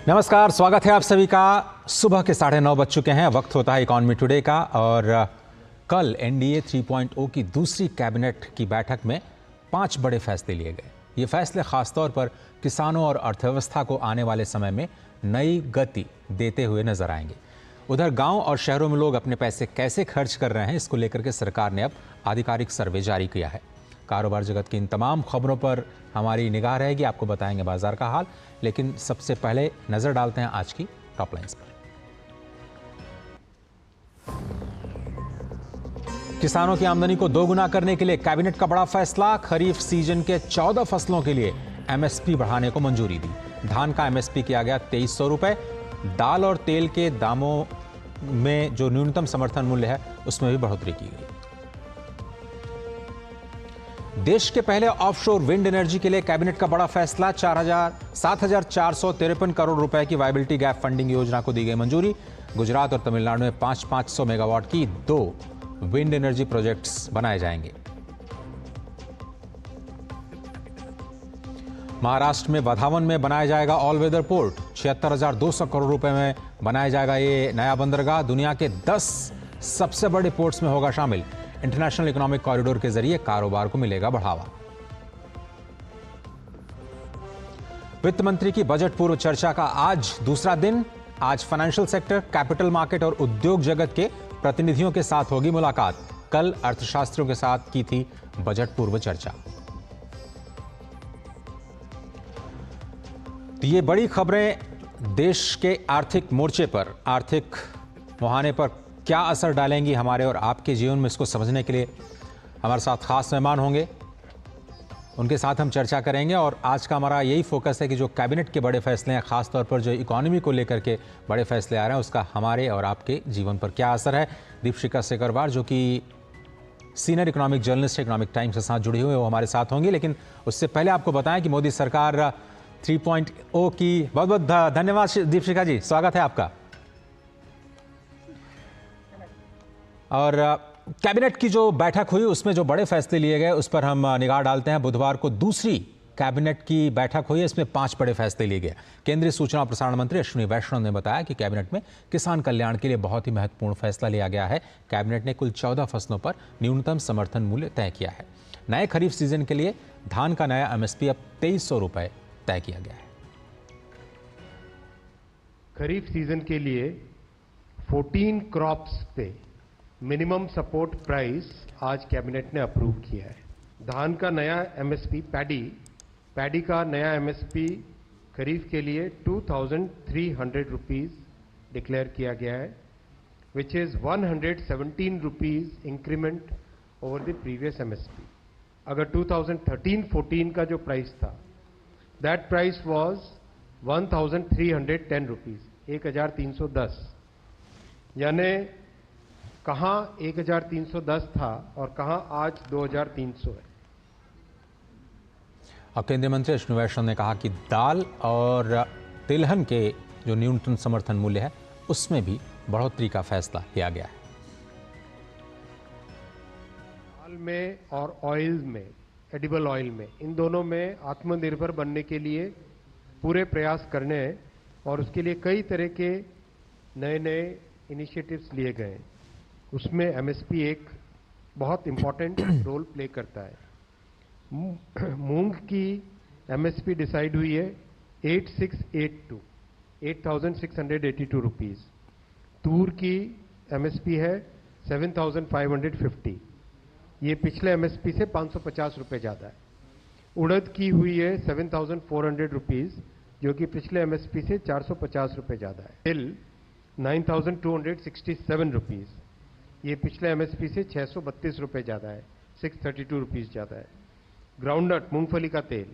नमस्कार, स्वागत है आप सभी का। सुबह के 9:30 बज चुके हैं। वक्त होता है इकोनॉमी टुडे का और कल एनडीए 3.0 की दूसरी कैबिनेट की बैठक में 5 बड़े फैसले लिए गए। ये फैसले खासतौर पर किसानों और अर्थव्यवस्था को आने वाले समय में नई गति देते हुए नजर आएंगे। उधर गांव और शहरों में लोग अपने पैसे कैसे खर्च कर रहे हैं, इसको लेकर के सरकार ने अब आधिकारिक सर्वे जारी किया है। कारोबार जगत की इन तमाम खबरों पर हमारी निगाह रहेगी, आपको बताएंगे बाजार का हाल। लेकिन सबसे पहले नजर डालते हैं आज की टॉप लाइंस पर। किसानों की आमदनी को दोगुना करने के लिए कैबिनेट का बड़ा फैसला। खरीफ सीजन के 14 फसलों के लिए एमएसपी बढ़ाने को मंजूरी दी। धान का एमएसपी किया गया 2300 रुपए। दाल और तेल के दामों में जो न्यूनतम समर्थन मूल्य है उसमें भी बढ़ोतरी की गई। देश के पहले ऑफशोर विंड एनर्जी के लिए कैबिनेट का बड़ा फैसला। 7,453 करोड़ रुपए की वायबिलिटी गैप फंडिंग योजना को दी गई मंजूरी। गुजरात और तमिलनाडु में 500 मेगावाट की 2 विंड एनर्जी प्रोजेक्ट्स बनाए जाएंगे। महाराष्ट्र में वधावन में बनाया जाएगा ऑल वेदर पोर्ट। 76,200 करोड़ रुपए में बनाया जाएगा ये नया बंदरगाह। दुनिया के 10 सबसे बड़े पोर्ट्स में होगा शामिल। इंटरनेशनल इकोनॉमिक कॉरिडोर के जरिए कारोबार को मिलेगा बढ़ावा। वित्त मंत्री की बजट पूर्व चर्चा का आज दूसरा दिन। आज फाइनेंशियल सेक्टर, कैपिटल मार्केट और उद्योग जगत के प्रतिनिधियों के साथ होगी मुलाकात। कल अर्थशास्त्रियों के साथ की थी बजट पूर्व चर्चा। तो ये बड़ी खबरें देश के आर्थिक मोर्चे पर, आर्थिक मुहाने पर क्या असर डालेंगी हमारे और आपके जीवन में, इसको समझने के लिए हमारे साथ खास मेहमान होंगे। उनके साथ हम चर्चा करेंगे और आज का हमारा यही फोकस है कि जो कैबिनेट के बड़े फैसले हैं, खासतौर पर जो इकोनॉमी को लेकर के बड़े फैसले आ रहे हैं, उसका हमारे और आपके जीवन पर क्या असर है। दीपशिखा सेकरवार जो कि senior economic journalist economic times के साथ जुड़ी हुई है, वो हमारे साथ होंगी। लेकिन उससे पहले आपको बताएं कि मोदी सरकार 3.0 की बहुत बहुत धन्यवाद दीपशिखा जी, स्वागत है आपका। और कैबिनेट की जो बैठक हुई उसमें जो बड़े फैसले लिए गए उस पर हम निगाह डालते हैं। बुधवार को दूसरी कैबिनेट की बैठक हुई है, इसमें 5 बड़े फैसले लिए गए। केंद्रीय सूचना और प्रसारण मंत्री अश्विनी वैष्णव ने बताया कि कैबिनेट में किसान कल्याण के लिए बहुत ही महत्वपूर्ण फैसला लिया गया है। कैबिनेट ने कुल 14 फसलों पर न्यूनतम समर्थन मूल्य तय किया है। नए खरीफ सीजन के लिए धान का नया एमएसपी अब 2300 रुपए तय किया गया है। खरीफ सीजन के लिए 14 क्रॉप्स पे मिनिमम सपोर्ट प्राइस आज कैबिनेट ने अप्रूव किया है। धान का नया एमएसपी, पैडी का नया एमएसपी खरीफ के लिए 2,300 रुपीज डिक्लेयर किया गया है, which is 117 rupees increment over the previous MSP. अगर 2013-14 का जो प्राइस था, दैट प्राइस वाज 1,310 रुपीज, 1,310। यानी कहां 1,310 था और कहां आज 2,300 है। और केंद्रीय मंत्री अश्विनी वैष्णव ने कहा कि दाल और तिलहन के जो न्यूनतम समर्थन मूल्य है उसमें भी बढ़ोतरी का फैसला लिया गया है। दाल में और ऑयल में, एडिबल ऑयल में, इन दोनों में आत्मनिर्भर बनने के लिए पूरे प्रयास करने हैं और उसके लिए कई तरह के नए नए इनिशिएटिव्स लिए गए हैं। उसमें एमएसपी एक बहुत इंपॉर्टेंट रोल प्ले करता है। मूंग की एमएसपी डिसाइड हुई है 8,682 रुपीज। तूर की एमएसपी है 7,550। ये पिछले एमएसपी से 550 रुपए ज्यादा है। उड़द की हुई है 7,400 रुपीज, जो कि पिछले एमएसपी से 450 रुपए ज्यादा है। तिल 9,267 रुपीज, ये पिछले एमएसपी से 632 रुपए ज्यादा है, 632 रुपीज ज्यादा है। ग्राउंडनट मूंगफली का तेल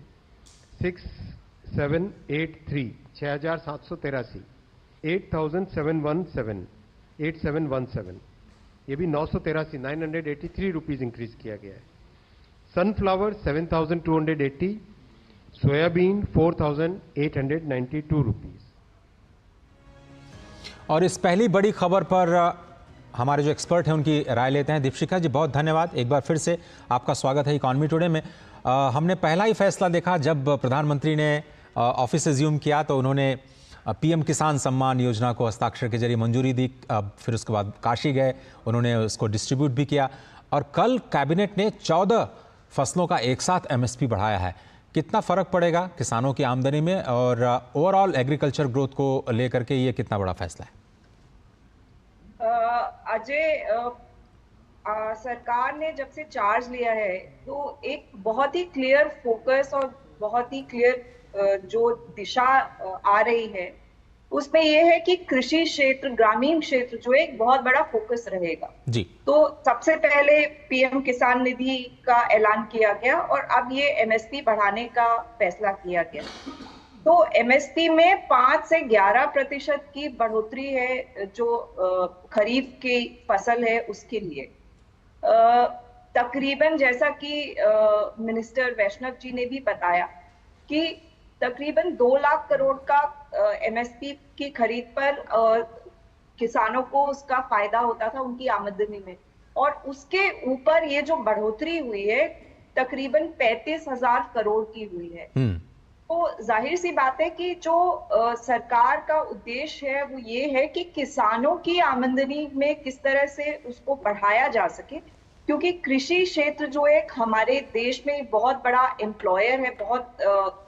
6,783, 6,783, 8,717, ये भी 983, 983 रुपीज इंक्रीज किया गया है। Sunflower 7,280, soybean 4,892 rupees. और इस पहली बड़ी खबर पर हमारे जो एक्सपर्ट हैं उनकी राय लेते हैं। दीपशिखा जी, बहुत धन्यवाद। एक बार फिर से आपका स्वागत है इकोनॉमी टुडे में। हमने पहला ही फैसला देखा जब प्रधानमंत्री ने ऑफिस एज्यूम किया तो उन्होंने पीएम किसान सम्मान योजना को हस्ताक्षर के जरिए मंजूरी दी, फिर उसके बाद काशी गए, उन्होंने उसको डिस्ट्रीब्यूट भी किया और कल कैबिनेट ने 14 फसलों का एक साथ एमएसपी बढ़ाया है। कितना फर्क पड़ेगा किसानों की आमदनी में और ओवरऑल एग्रीकल्चर ग्रोथ को लेकर के ये कितना बड़ा फैसला है? अजय, सरकार ने जब से चार्ज लिया है तो एक बहुत ही क्लियर फोकस और बहुत ही क्लियर जो दिशा आ रही है उसमें यह है कि कृषि क्षेत्र, ग्रामीण क्षेत्र जो एक बहुत बड़ा फोकस रहेगा जी। तो सबसे पहले पीएम किसान निधि का ऐलान किया गया और अब ये एमएसपी बढ़ाने का फैसला किया गया। तो एमएसपी में 5 से 11% की बढ़ोतरी है जो खरीफ की फसल है उसके लिए। तकरीबन जैसा कि मिनिस्टर वैष्णव जी ने भी बताया कि तकरीबन 2 लाख करोड़ का एमएसपी की खरीद पर किसानों को उसका फायदा होता था उनकी आमदनी में, और उसके ऊपर ये जो बढ़ोतरी हुई है तकरीबन 35,000 करोड़ की हुई है। तो जाहिर सी बात है कि जो सरकार का उद्देश्य है वो ये है कि किसानों की आमदनी में किस तरह से उसको बढ़ाया जा सके, क्योंकि कृषि क्षेत्र जो एक हमारे देश में बहुत बड़ा एम्प्लॉयर है, बहुत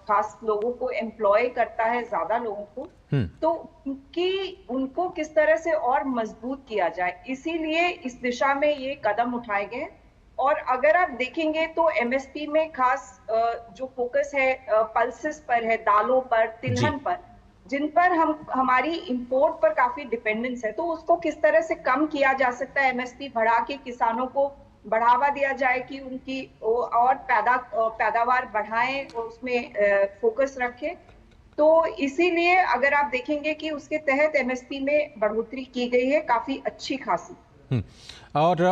खास लोगों को एम्प्लॉय करता है, ज्यादा लोगों को, तो उनको किस तरह से और मजबूत किया जाए, इसीलिए इस दिशा में ये कदम उठाए गए। और अगर आप देखेंगे तो एमएसपी में खास जो फोकस है पल्सेस पर है, दालों पर, तिलहन पर, जिन पर हमारी इंपोर्ट पर काफी डिपेंडेंस है, तो उसको किस तरह से कम किया जा सकता है, एमएसपी बढ़ा के किसानों को बढ़ावा दिया जाए कि उनकी और पैदावार बढ़ाएं और उसमें फोकस रखें। तो इसीलिए अगर आप देखेंगे कि उसके तहत एमएसपी में बढ़ोतरी की गई है काफी अच्छी खासी। और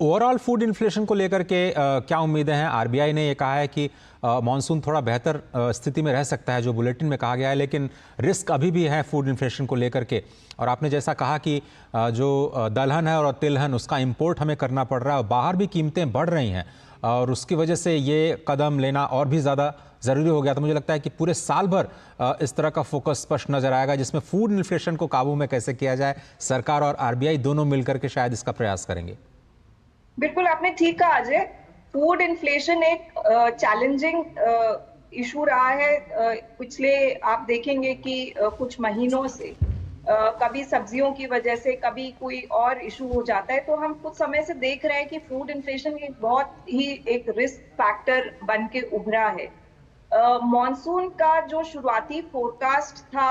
ओवरऑल फूड इन्फ्लेशन को लेकर के क्या उम्मीदें हैं? आरबीआई ने ये कहा है कि मॉनसून थोड़ा बेहतर स्थिति में रह सकता है, जो बुलेटिन में कहा गया है, लेकिन रिस्क अभी भी है फूड इन्फ्लेशन को लेकर के। और आपने जैसा कहा कि जो दलहन है और तिलहन उसका इंपोर्ट हमें करना पड़ रहा है और बाहर भी कीमतें बढ़ रही हैं और उसकी वजह से ये कदम लेना और भी ज़्यादा ज़रूरी हो गया। तो मुझे लगता है कि पूरे साल भर इस तरह का फोकस स्पष्ट नजर आएगा, जिसमें फूड इन्फ्लेशन को काबू में कैसे किया जाए। सरकार और आरबीआई दोनों मिलकर के शायद इसका प्रयास करेंगे। बिल्कुल आपने ठीक कहा अजय, फूड इन्फ्लेशन एक चैलेंजिंग इशू रहा है। पिछले आप देखेंगे कि कुछ महीनों से कभी सब्जियों की वजह से, कभी कोई और इशू हो जाता है, तो हम कुछ समय से देख रहे हैं कि फूड इन्फ्लेशन एक बहुत ही एक रिस्क फैक्टर बन के उभरा है। मॉनसून का जो शुरुआती फोरकास्ट था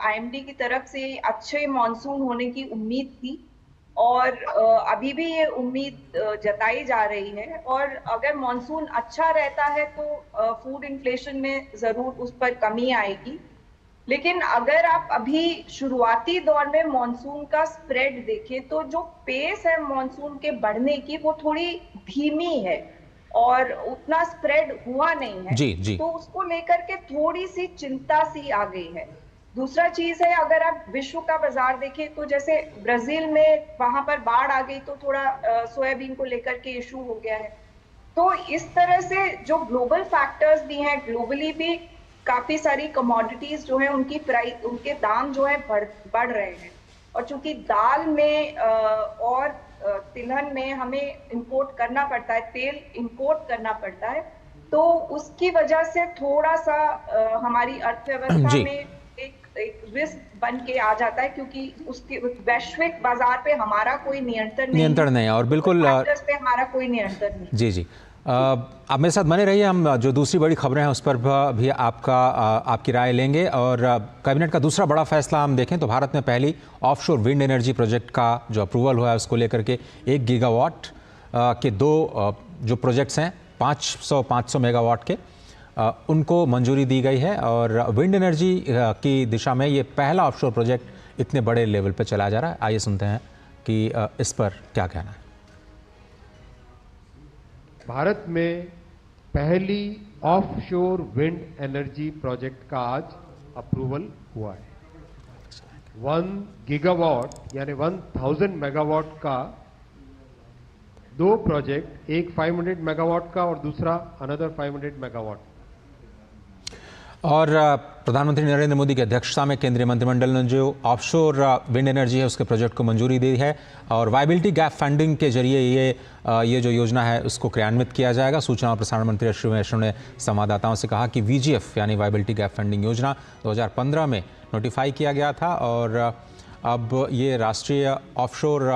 आईएमडी की तरफ से, अच्छे मॉनसून होने की उम्मीद थी और अभी भी ये उम्मीद जताई जा रही है। और अगर मॉनसून अच्छा रहता है तो फूड इन्फ्लेशन में जरूर उस पर कमी आएगी। लेकिन अगर आप अभी शुरुआती दौर में मॉनसून का स्प्रेड देखें तो जो पेस है मॉनसून के बढ़ने की वो थोड़ी धीमी है और उतना स्प्रेड हुआ नहीं है। जी। तो उसको लेकर के थोड़ी सी चिंता सी आ गई है। दूसरा चीज है, अगर आप विश्व का बाजार देखें तो जैसे ब्राजील में वहां पर बाढ़ आ गई तो थोड़ा सोयाबीन को लेकर के इशू हो गया है। तो इस तरह से जो ग्लोबल फैक्टर्स भी हैं, ग्लोबली भी काफी सारी कमोडिटीज जो है उनकी प्राइस, उनके दाम जो है बढ़ रहे हैं। और चूंकि दाल में और तिलहन में हमें इंपोर्ट करना पड़ता है, तेल इंपोर्ट करना पड़ता है, तो उसकी वजह से थोड़ा सा हमारी अर्थव्यवस्था में एक रिस्क बन के आ जाता है, क्योंकि उसके वैश्विक बाजार पे हमारा कोई नियंत्रण नहीं है और बिल्कुल पे हमारा कोई नियंत्रण नहीं। जी। आप मेरे साथ बने रहिए, हम जो दूसरी बड़ी खबरें हैं उस पर भी आपकी राय लेंगे। और कैबिनेट का दूसरा बड़ा फैसला हम देखें तो भारत में पहली ऑफशोर विंड एनर्जी प्रोजेक्ट का जो अप्रूवल हुआ है उसको लेकर के 1 गीगावाट के 2 जो प्रोजेक्ट्स हैं 500 मेगावाट के, उनको मंजूरी दी गई है। और विंड एनर्जी की दिशा में ये पहला ऑफशोर प्रोजेक्ट इतने बड़े लेवल पर चलाया जा रहा है। आइए सुनते हैं कि इस पर क्या कहना है। भारत में पहली ऑफशोर विंड एनर्जी प्रोजेक्ट का आज अप्रूवल हुआ है। 1 गीगावाट यानी 1000 मेगावाट का 2 प्रोजेक्ट, एक 500 मेगावाट का और दूसरा अनदर 500 मेगावाट। और प्रधानमंत्री नरेंद्र मोदी की अध्यक्षता में केंद्रीय मंत्रिमंडल ने जो ऑफशोर विंड एनर्जी है उसके प्रोजेक्ट को मंजूरी दी है और वायबिलिटी गैप फंडिंग के जरिए ये जो योजना है उसको क्रियान्वित किया जाएगा। सूचना और प्रसारण मंत्री अश्विनी वैष्णव ने संवाददाताओं से कहा कि VGF यानी वायबिलिटी गैप फंडिंग योजना 2015 में नोटिफाई किया गया था और अब ये राष्ट्रीय ऑफशोर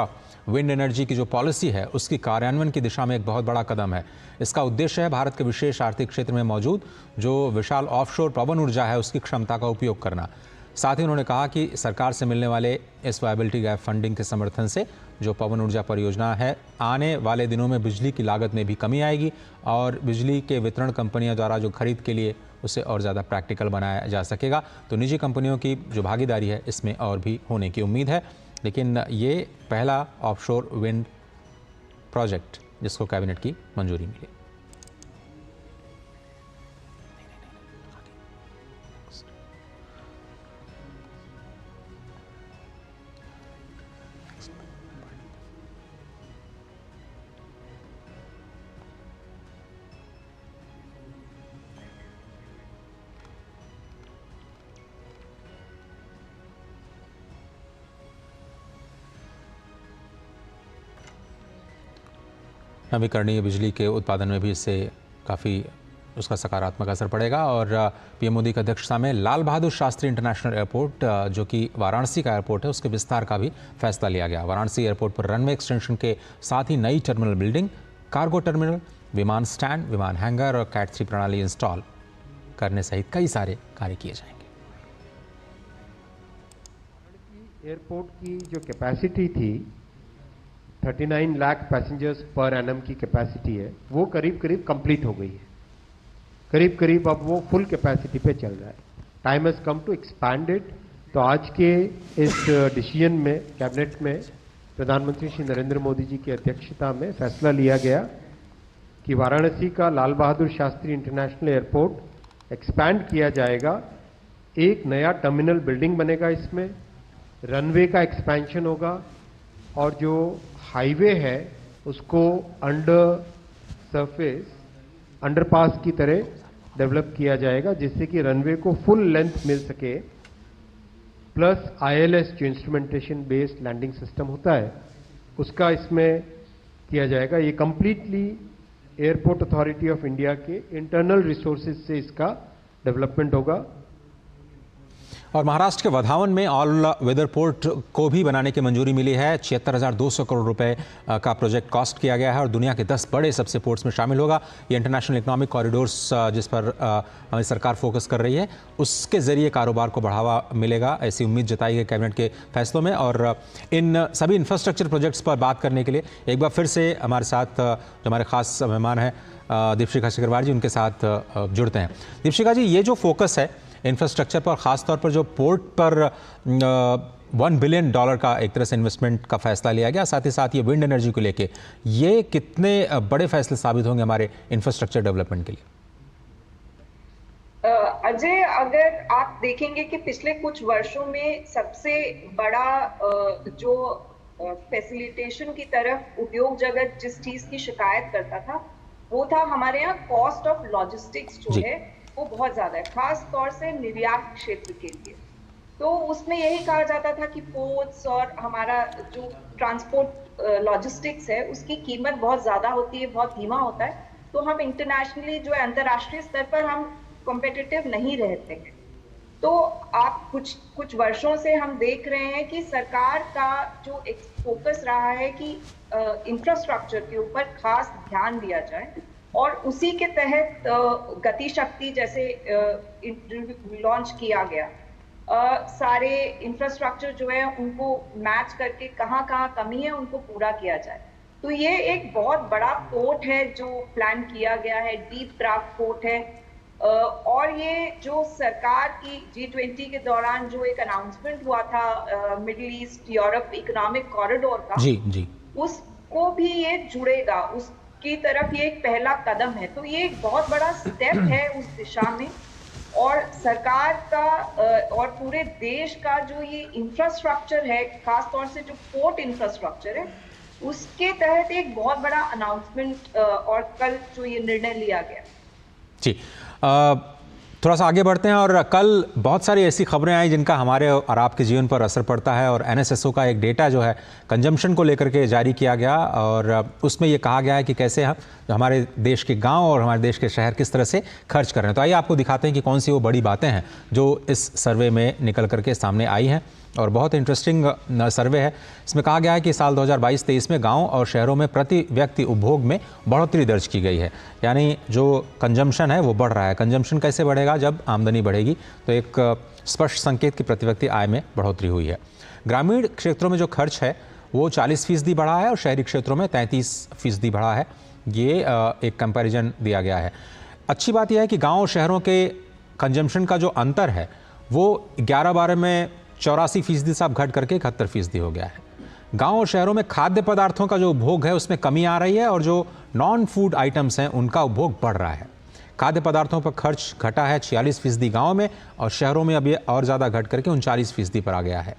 विंड एनर्जी की जो पॉलिसी है उसकी कार्यान्वयन की दिशा में एक बहुत बड़ा कदम है। इसका उद्देश्य है भारत के विशेष आर्थिक क्षेत्र में मौजूद जो विशाल ऑफशोर पवन ऊर्जा है उसकी क्षमता का उपयोग करना। साथ ही उन्होंने कहा कि सरकार से मिलने वाले इस वायबिलिटी गैप फंडिंग के समर्थन से जो पवन ऊर्जा परियोजना है आने वाले दिनों में बिजली की लागत में भी कमी आएगी और बिजली के वितरण कंपनियों द्वारा जो खरीद के लिए उसे और ज़्यादा प्रैक्टिकल बनाया जा सकेगा। तो निजी कंपनियों की जो भागीदारी है इसमें और भी होने की उम्मीद है। लेकिन ये पहला ऑफशोर विंड प्रोजेक्ट जिसको कैबिनेट की मंजूरी मिली। नवीकरणीय बिजली के उत्पादन में भी इससे काफ़ी उसका सकारात्मक असर पड़ेगा। और पीएम मोदी की अध्यक्षता में लाल बहादुर शास्त्री इंटरनेशनल एयरपोर्ट जो कि वाराणसी का एयरपोर्ट है उसके विस्तार का भी फैसला लिया गया। वाराणसी एयरपोर्ट पर रनवे एक्सटेंशन के साथ ही नई टर्मिनल बिल्डिंग, कार्गो टर्मिनल, विमान स्टैंड, विमान हैंगर और कैट 3 प्रणाली इंस्टॉल करने सहित कई सारे कार्य किए जाएंगे। एयरपोर्ट की जो कैपेसिटी थी 39 लाख पैसेंजर्स पर एनम की कैपेसिटी है वो करीब करीब कंप्लीट हो गई है। करीब करीब अब वो फुल कैपेसिटी पे चल रहा है। Time has come to expand it. तो आज के इस डिसीजन में कैबिनेट में प्रधानमंत्री श्री नरेंद्र मोदी जी की अध्यक्षता में फैसला लिया गया कि वाराणसी का Lal Bahadur Shastri international airport expand किया जाएगा। एक नया टर्मिनल बिल्डिंग बनेगा, इसमें रनवे का एक्सपेंशन होगा और जो हाईवे है उसको अंडर सरफेस अंडरपास की तरह डेवलप किया जाएगा जिससे कि रनवे को फुल लेंथ मिल सके। प्लस ILS जो इंस्ट्रूमेंटेशन बेस्ड लैंडिंग सिस्टम होता है उसका इसमें किया जाएगा। ये completely airport authority of India के इंटरनल रिसोर्सेज से इसका डेवलपमेंट होगा। और महाराष्ट्र के वधावन में ऑल वेदर पोर्ट को भी बनाने की मंजूरी मिली है। 76,200 करोड़ रुपए का प्रोजेक्ट कॉस्ट किया गया है और दुनिया के 10 बड़े सबसे पोर्ट्स में शामिल होगा। ये इंटरनेशनल इकोनॉमिक कॉरिडोर्स जिस पर हमारी सरकार फोकस कर रही है उसके जरिए कारोबार को बढ़ावा मिलेगा, ऐसी उम्मीद जताई गई कैबिनेट के फैसलों में। और इन सभी इंफ्रास्ट्रक्चर प्रोजेक्ट्स पर बात करने के लिए एक बार फिर से हमारे साथ जो हमारे खास मेहमान हैं दीपशिखा सिकरवार जी, उनके साथ जुड़ते हैं। दीपशिखा जी, ये जो फोकस है इंफ्रास्ट्रक्चर पर, खासतौर पर जो पोर्ट पर $1 बिलियन का एक तरह से इन्वेस्टमेंट का फैसला लिया गया, साथ ही साथ ये विंड एनर्जी को लेके, ये कितने बड़े फैसले साबित होंगे हमारे इंफ्रास्ट्रक्चर डेवलपमेंट के लिए? अजय, अगर आप देखेंगे कि पिछले कुछ वर्षों में सबसे बड़ा जो फैसिलिटेशन की तरफ उद्योग जगत जिस चीज की शिकायत करता था वो था हमारे यहाँ कॉस्ट ऑफ लॉजिस्टिक्स जो है वो बहुत ज्यादा है, खास तौर से निर्यात क्षेत्र के लिए। तो उसमें यही कहा जाता था कि पोर्ट्स और हमारा जो ट्रांसपोर्ट लॉजिस्टिक्स है उसकी कीमत बहुत ज्यादा होती है, बहुत धीमा होता है, तो हम इंटरनेशनली जो है अंतर्राष्ट्रीय स्तर पर हम कॉम्पिटिटिव नहीं रहते हैं। तो आप कुछ वर्षों से हम देख रहे हैं कि सरकार का जो एक फोकस रहा है कि इंफ्रास्ट्रक्चर के ऊपर खास ध्यान दिया जाए और उसी के तहत गति शक्ति जैसे लॉन्च किया गया। सारे इंफ्रास्ट्रक्चर जो है उनको मैच करके कहाँ कमी है उनको पूरा किया जाए। तो ये एक बहुत बड़ा पोर्ट है जो प्लान किया गया है, डीप क्राफ्ट पोर्ट है। और ये जो सरकार की G20 के दौरान जो एक अनाउंसमेंट हुआ था middle east Europe economic corridor का, जी उसको भी ये जुड़ेगा, उसकी तरफ ये एक पहला कदम है। तो ये एक बहुत बड़ा स्टेप है उस दिशा में और सरकार का और पूरे देश का जो ये इंफ्रास्ट्रक्चर है, खासतौर से जो पोर्ट इंफ्रास्ट्रक्चर है, उसके तहत एक बहुत बड़ा अनाउंसमेंट और कल जो ये निर्णय लिया गया। जी, थोड़ा सा आगे बढ़ते हैं और कल बहुत सारी ऐसी खबरें आई जिनका हमारे और आपके जीवन पर असर पड़ता है और एनएसएसओ का एक डेटा जो है कंजम्पशन को लेकर के जारी किया गया और उसमें ये कहा गया है कि कैसे हम हमारे देश के गांव और हमारे देश के शहर किस तरह से खर्च कर रहे हैं। तो आइए आपको दिखाते हैं कि कौन सी वो बड़ी बातें हैं जो इस सर्वे में निकल करके सामने आई हैं और बहुत इंटरेस्टिंग सर्वे है। इसमें कहा गया है कि साल 2022-23 में गांव और शहरों में प्रति व्यक्ति उपभोग में बढ़ोतरी दर्ज की गई है, यानी जो कंजम्पशन है वो बढ़ रहा है। कंजम्पशन कैसे बढ़ेगा? जब आमदनी बढ़ेगी। तो एक स्पष्ट संकेत कि प्रति व्यक्ति आय में बढ़ोतरी हुई है। ग्रामीण क्षेत्रों में जो खर्च है वो 40% बढ़ा है और शहरी क्षेत्रों में 33% बढ़ा है। ये एक कंपैरिजन दिया गया है। अच्छी बात यह है कि गाँव और शहरों के कंजम्पशन का जो अंतर है वो 11-12 में 84% से अब घट करके 71% हो गया है। गांव और शहरों में खाद्य पदार्थों का जो उपभोग है उसमें कमी आ रही है और जो नॉन फूड आइटम्स हैं उनका उपभोग बढ़ रहा है। खाद्य पदार्थों पर खर्च घटा है 46% गांव में और शहरों में अब ये और ज़्यादा घट करके 39% पर आ गया है।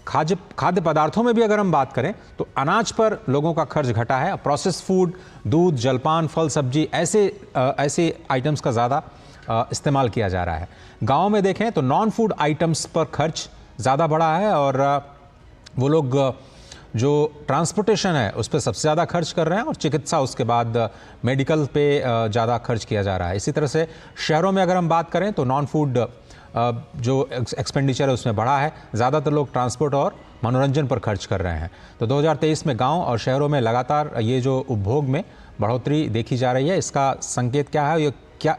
खाद्य पदार्थों में भी अगर हम बात करें तो अनाज पर लोगों का खर्च घटा है। प्रोसेस फूड, दूध, जलपान, फल, सब्जी ऐसे आइटम्स का ज़्यादा इस्तेमाल किया जा रहा है। गाँव में देखें तो नॉन फूड आइटम्स पर खर्च ज़्यादा बढ़ा है और वो लोग जो ट्रांसपोर्टेशन है उस पर सबसे ज़्यादा खर्च कर रहे हैं और चिकित्सा उसके बाद मेडिकल पे ज़्यादा खर्च किया जा रहा है। इसी तरह से शहरों में अगर हम बात करें तो नॉन फूड जो एक्सपेंडिचर है उसमें बढ़ा है। ज़्यादातर लोग ट्रांसपोर्ट और मनोरंजन पर खर्च कर रहे हैं। तो 2023 में गाँव और शहरों में लगातार ये जो उपभोग में बढ़ोतरी देखी जा रही है, इसका संकेत क्या है, ये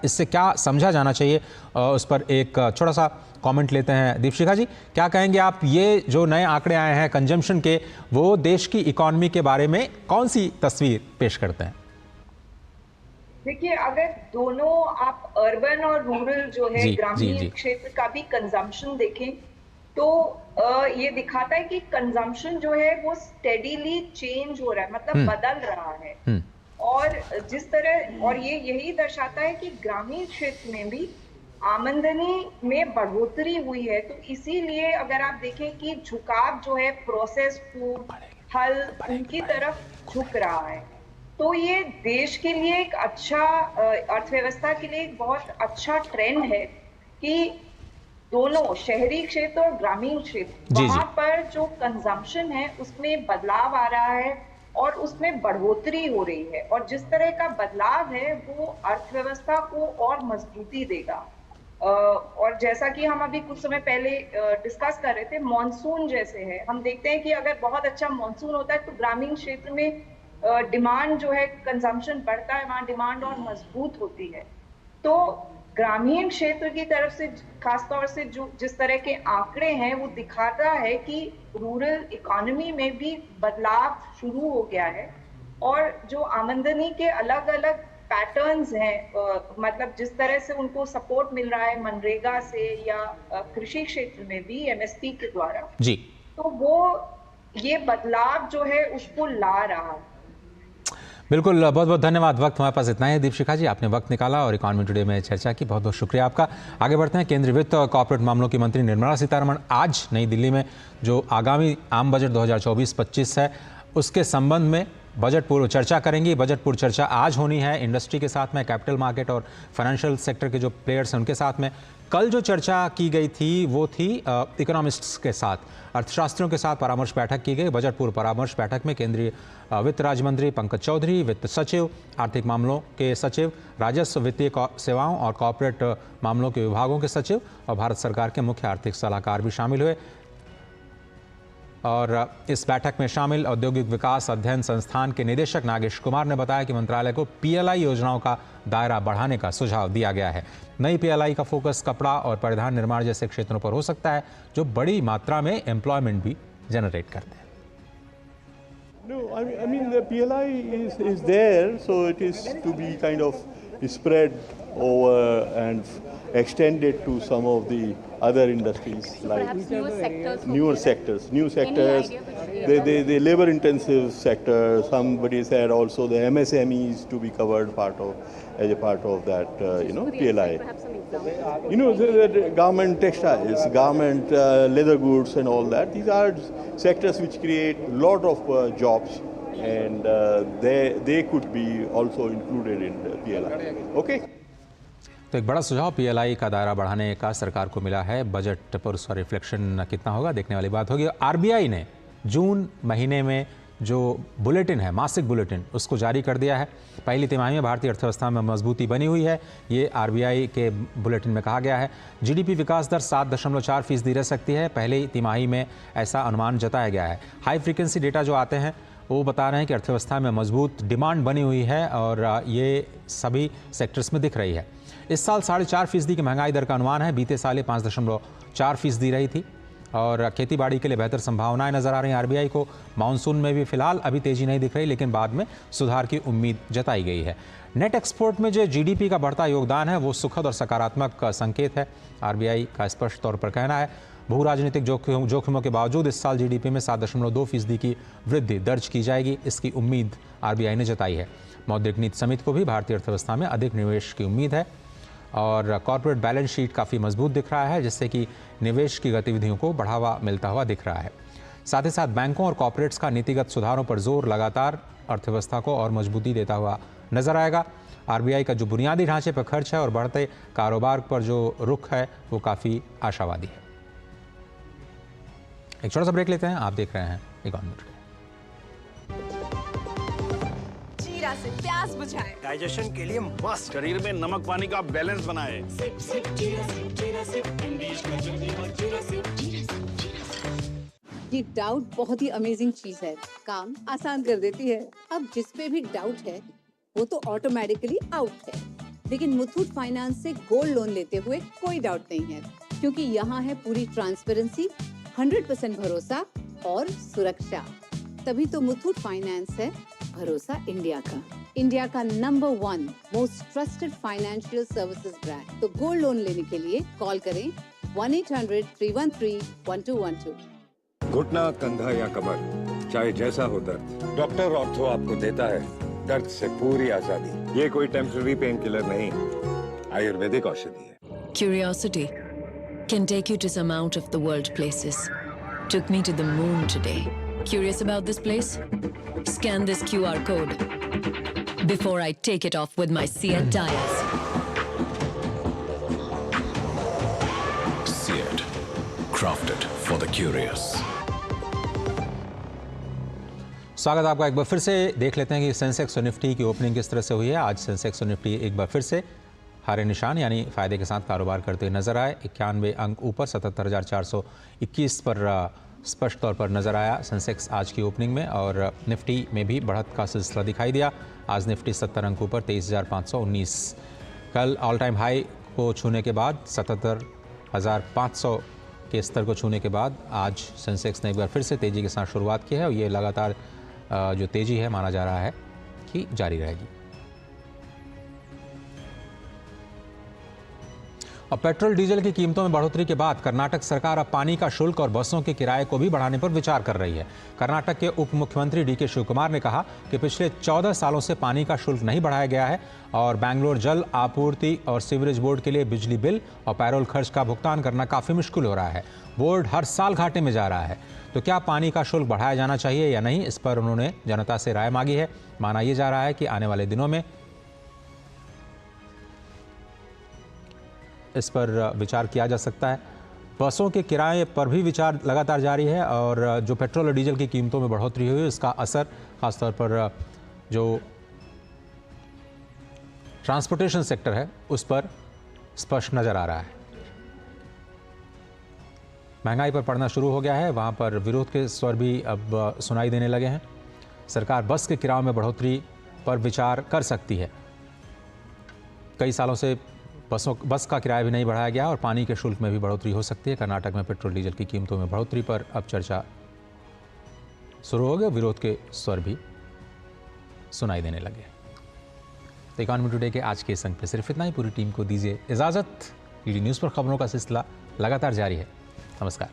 इससे क्या समझा जाना चाहिए, उस पर एक छोटा सा कमेंट लेते हैं। दीपशिखा जी, क्या कहेंगे आप? ये जो नए आंकड़े आए हैं कंजम्पशन के, वो देश की इकोनॉमी के बारे में कौन सी तस्वीर पेश करते हैं? देखिए, अगर दोनों आप अर्बन और रूरल जो है ग्रामीण क्षेत्र का भी कंजम्पशन देखें तो ये दिखाता है कि कंजम्पशन जो है वो स्टेडीली चेंज हो रहा है, मतलब बदल रहा है। और जिस तरह और ये यही दर्शाता है कि ग्रामीण क्षेत्र में भी आमदनी में बढ़ोतरी हुई है। तो इसीलिए अगर आप देखें कि झुकाव जो है प्रोसेस फूड, फल, उनकी तरफ झुक रहा है। तो ये देश के लिए एक अच्छा, अर्थव्यवस्था के लिए एक बहुत अच्छा ट्रेंड है कि दोनों शहरी क्षेत्र और ग्रामीण क्षेत्र वहां पर जो कंजम्पशन है उसमें बदलाव आ रहा है और उसमें बढ़ोतरी हो रही है। और जिस तरह का बदलाव है वो अर्थव्यवस्था को और मजबूती देगा। और जैसा कि हम अभी कुछ समय पहले डिस्कस कर रहे थे, मॉनसून जैसे है, हम देखते हैं कि अगर बहुत अच्छा मॉनसून होता है तो ग्रामीण क्षेत्र में डिमांड जो है, कंजम्पशन बढ़ता है, वहां डिमांड और मजबूत होती है। तो ग्रामीण क्षेत्र की तरफ से खासतौर से जो जिस तरह के आंकड़े हैं वो दिखाता है कि रूरल इकोनॉमी में भी बदलाव शुरू हो गया है और जो आमदनी के अलग अलग पैटर्न्स हैं, मतलब जिस तरह से उनको सपोर्ट मिल रहा है मनरेगा से या कृषि क्षेत्र में भी एमएसपी के द्वारा जी, तो वो ये बदलाव जो है उसको ला रहा है। बिल्कुल, बहुत बहुत धन्यवाद। वक्त हमारे पास इतना ही है। दीपशिखा जी, आपने वक्त निकाला और इकोनॉमी टुडे में चर्चा की, बहुत बहुत शुक्रिया आपका। आगे बढ़ते हैं। केंद्रीय वित्त और कॉर्पोरेट मामलों की मंत्री निर्मला सीतारमण आज नई दिल्ली में जो आगामी आम बजट 2024-25 है उसके संबंध में बजट पूर्व चर्चा करेंगी। बजट पूर्व चर्चा आज होनी है इंडस्ट्री के साथ में, कैपिटल मार्केट और फाइनेंशियल सेक्टर के जो प्लेयर्स हैं उनके साथ में। कल जो चर्चा की गई थी वो थी इकोनॉमिस्ट्स के साथ, अर्थशास्त्रियों के साथ परामर्श बैठक की गई। बजट पूर्व परामर्श बैठक में केंद्रीय वित्त राज्य मंत्री पंकज चौधरी, वित्त सचिव, आर्थिक मामलों के सचिव, राजस्व, वित्तीय सेवाओं और कॉर्पोरेट मामलों के विभागों के सचिव और भारत सरकार के मुख्य आर्थिक सलाहकार भी शामिल हुए। और इस बैठक में शामिल औद्योगिक विकास अध्ययन संस्थान के निदेशक नागेश कुमार ने बताया कि मंत्रालय को पीएलआई योजनाओं का दायरा बढ़ाने का सुझाव दिया गया है। नई पीएलआई का फोकस कपड़ा और परिधान निर्माण जैसे क्षेत्रों पर हो सकता है जो बड़ी मात्रा में एम्प्लॉयमेंट भी जनरेट करते हैं। No, I mean the PLI is there, so it is to be kind of spread over and extended to some of the other industries, like newer sectors. The labor intensive sector. Somebody said also the MSMEs to be covered as a part of that PLI. The garment textiles, garment leather goods and all that. These are sectors which create a lot of jobs, and they could be also included in the PLI. Okay. तो एक बड़ा सुझाव PLI का दायरा बढ़ाने का सरकार को मिला है। बजट पर उसका रिफ्लेक्शन कितना होगा देखने वाली बात होगी। आरबीआई ने जून महीने में जो बुलेटिन है, मासिक बुलेटिन, उसको जारी कर दिया है। पहली तिमाही में भारतीय अर्थव्यवस्था में मजबूती बनी हुई है, ये आरबीआई के बुलेटिन में कहा गया है। जीडीपी विकास दर 7.4% रह सकती है, पहली तिमाही में ऐसा अनुमान जताया गया है। हाई फ्रीक्वेंसी डेटा जो आते हैं वो बता रहे हैं कि अर्थव्यवस्था में मजबूत डिमांड बनी हुई है और ये सभी सेक्टर्स में दिख रही है। इस साल 4.5% की महंगाई दर का अनुमान है, बीते साल 5.4% रही थी और खेती बाड़ी के लिए बेहतर संभावनाएं नजर आ रही हैं आरबीआई को। मानसून में भी फिलहाल अभी तेजी नहीं दिख रही, लेकिन बाद में सुधार की उम्मीद जताई गई है। नेट एक्सपोर्ट में जो जीडीपी का बढ़ता योगदान है वो सुखद और सकारात्मक संकेत है, आरबीआई का स्पष्ट तौर पर कहना है। भू राजनीतिक जोखिमों के बावजूद इस साल जीडीपी में 7.2% की वृद्धि दर्ज की जाएगी, इसकी उम्मीद आरबीआई ने जताई है। मौद्रिक नीति समिति को भी भारतीय अर्थव्यवस्था में अधिक निवेश की उम्मीद है और कॉर्पोरेट बैलेंस शीट काफ़ी मजबूत दिख रहा है, जिससे कि निवेश की गतिविधियों को बढ़ावा मिलता हुआ दिख रहा है। साथ ही साथ बैंकों और कॉर्पोरेट्स का नीतिगत सुधारों पर जोर लगातार अर्थव्यवस्था को और मजबूती देता हुआ नजर आएगा। आरबीआई का जो बुनियादी ढांचे पर खर्च है और बढ़ते कारोबार पर जो रुख है वो काफ़ी आशावादी है। एक छोटा सा ब्रेक लेते हैं, आप देख रहे हैं इकोनॉमी टुडे। जीरा से प्यास बुझाए, डाइजेशन के लिए मस्त, शरीर में नमक पानी का बैलेंस बनाए। ये डाउट बहुत ही अमेजिंग चीज है, काम आसान कर देती है। अब जिस पे भी डाउट है वो तो ऑटोमेटिकली आउट है। लेकिन मुथूट फाइनेंस से गोल्ड लोन लेते हुए कोई डाउट नहीं है, क्योंकि यहाँ है पूरी ट्रांसपेरेंसी, 100% भरोसा और सुरक्षा। तभी तो मुथूट फाइनेंस है भरोसा इंडिया का, इंडिया का number 1 most trusted financial services brand. तो गोल्ड लोन लेने के लिए कॉल करें 1-800-313-1212। घुटना, कंधा या कमर, चाहे जैसा हो दर्द, डॉक्टर ऑर्थो आपको देता है दर्द से पूरी आजादी। ये कोई टेम्पररी पेन किलर नहीं, आयुर्वेदिक औषधि है। Curiosity can take you to some out of the world places. Took me to the moon today. Curious about this place? Scan this QR code before I take it off with my Seat tires. Seat, crafted for the curious. स्वागत आपका एक बार फिर से। देख लेते हैं कि Sensex और निफ्टी की ओपनिंग किस तरह से हुई है। आज सेंसेक्स और निफ्टी एक बार फिर से हरे निशान यानी फायदे के साथ कारोबार करते हुए नजर आए। 91 अंक ऊपर 77,421 पर स्पष्ट तौर पर नजर आया सेंसेक्स आज की ओपनिंग में, और निफ्टी में भी बढ़त का सिलसिला दिखाई दिया। आज निफ्टी 70 अंक ऊपर 23,519। कल ऑल टाइम हाई को छूने के बाद 77,500 के स्तर को छूने के बाद आज सेंसेक्स ने एक बार फिर से तेज़ी के साथ शुरुआत की है और ये लगातार जो तेज़ी है माना जा रहा है कि जारी रहेगी। और पेट्रोल डीजल की कीमतों में बढ़ोतरी के बाद कर्नाटक सरकार अब पानी का शुल्क और बसों के किराए को भी बढ़ाने पर विचार कर रही है। कर्नाटक के उप मुख्यमंत्री डीके शिवकुमार ने कहा कि पिछले 14 सालों से पानी का शुल्क नहीं बढ़ाया गया है और बैंगलोर जल आपूर्ति और सीवरेज बोर्ड के लिए बिजली बिल और पैरोल खर्च का भुगतान करना काफ़ी मुश्किल हो रहा है। बोर्ड हर साल घाटे में जा रहा है, तो क्या पानी का शुल्क बढ़ाया जाना चाहिए या नहीं, इस पर उन्होंने जनता से राय मांगी है। माना यह जा रहा है कि आने वाले दिनों में इस पर विचार किया जा सकता है। बसों के किराए पर भी विचार लगातार जारी है और जो पेट्रोल और डीजल की कीमतों में बढ़ोतरी हुई है इसका असर खासतौर पर जो ट्रांसपोर्टेशन सेक्टर है उस पर स्पष्ट नज़र आ रहा है। महंगाई पर पड़ना शुरू हो गया है, वहाँ पर विरोध के स्वर भी अब सुनाई देने लगे हैं। सरकार बस के किराए में बढ़ोतरी पर विचार कर सकती है। कई सालों से बस का किराया भी नहीं बढ़ाया गया और पानी के शुल्क में भी बढ़ोतरी हो सकती है। कर्नाटक में पेट्रोल डीजल की कीमतों में बढ़ोतरी पर अब चर्चा शुरू हो गई, विरोध के स्वर भी सुनाई देने लगे। तो इकोनॉमी टुडे के आज के इस अंक पे सिर्फ इतना ही। पूरी टीम को दीजिए इजाज़त। डीडी न्यूज़ पर खबरों का सिलसिला लगातार जारी है। नमस्कार।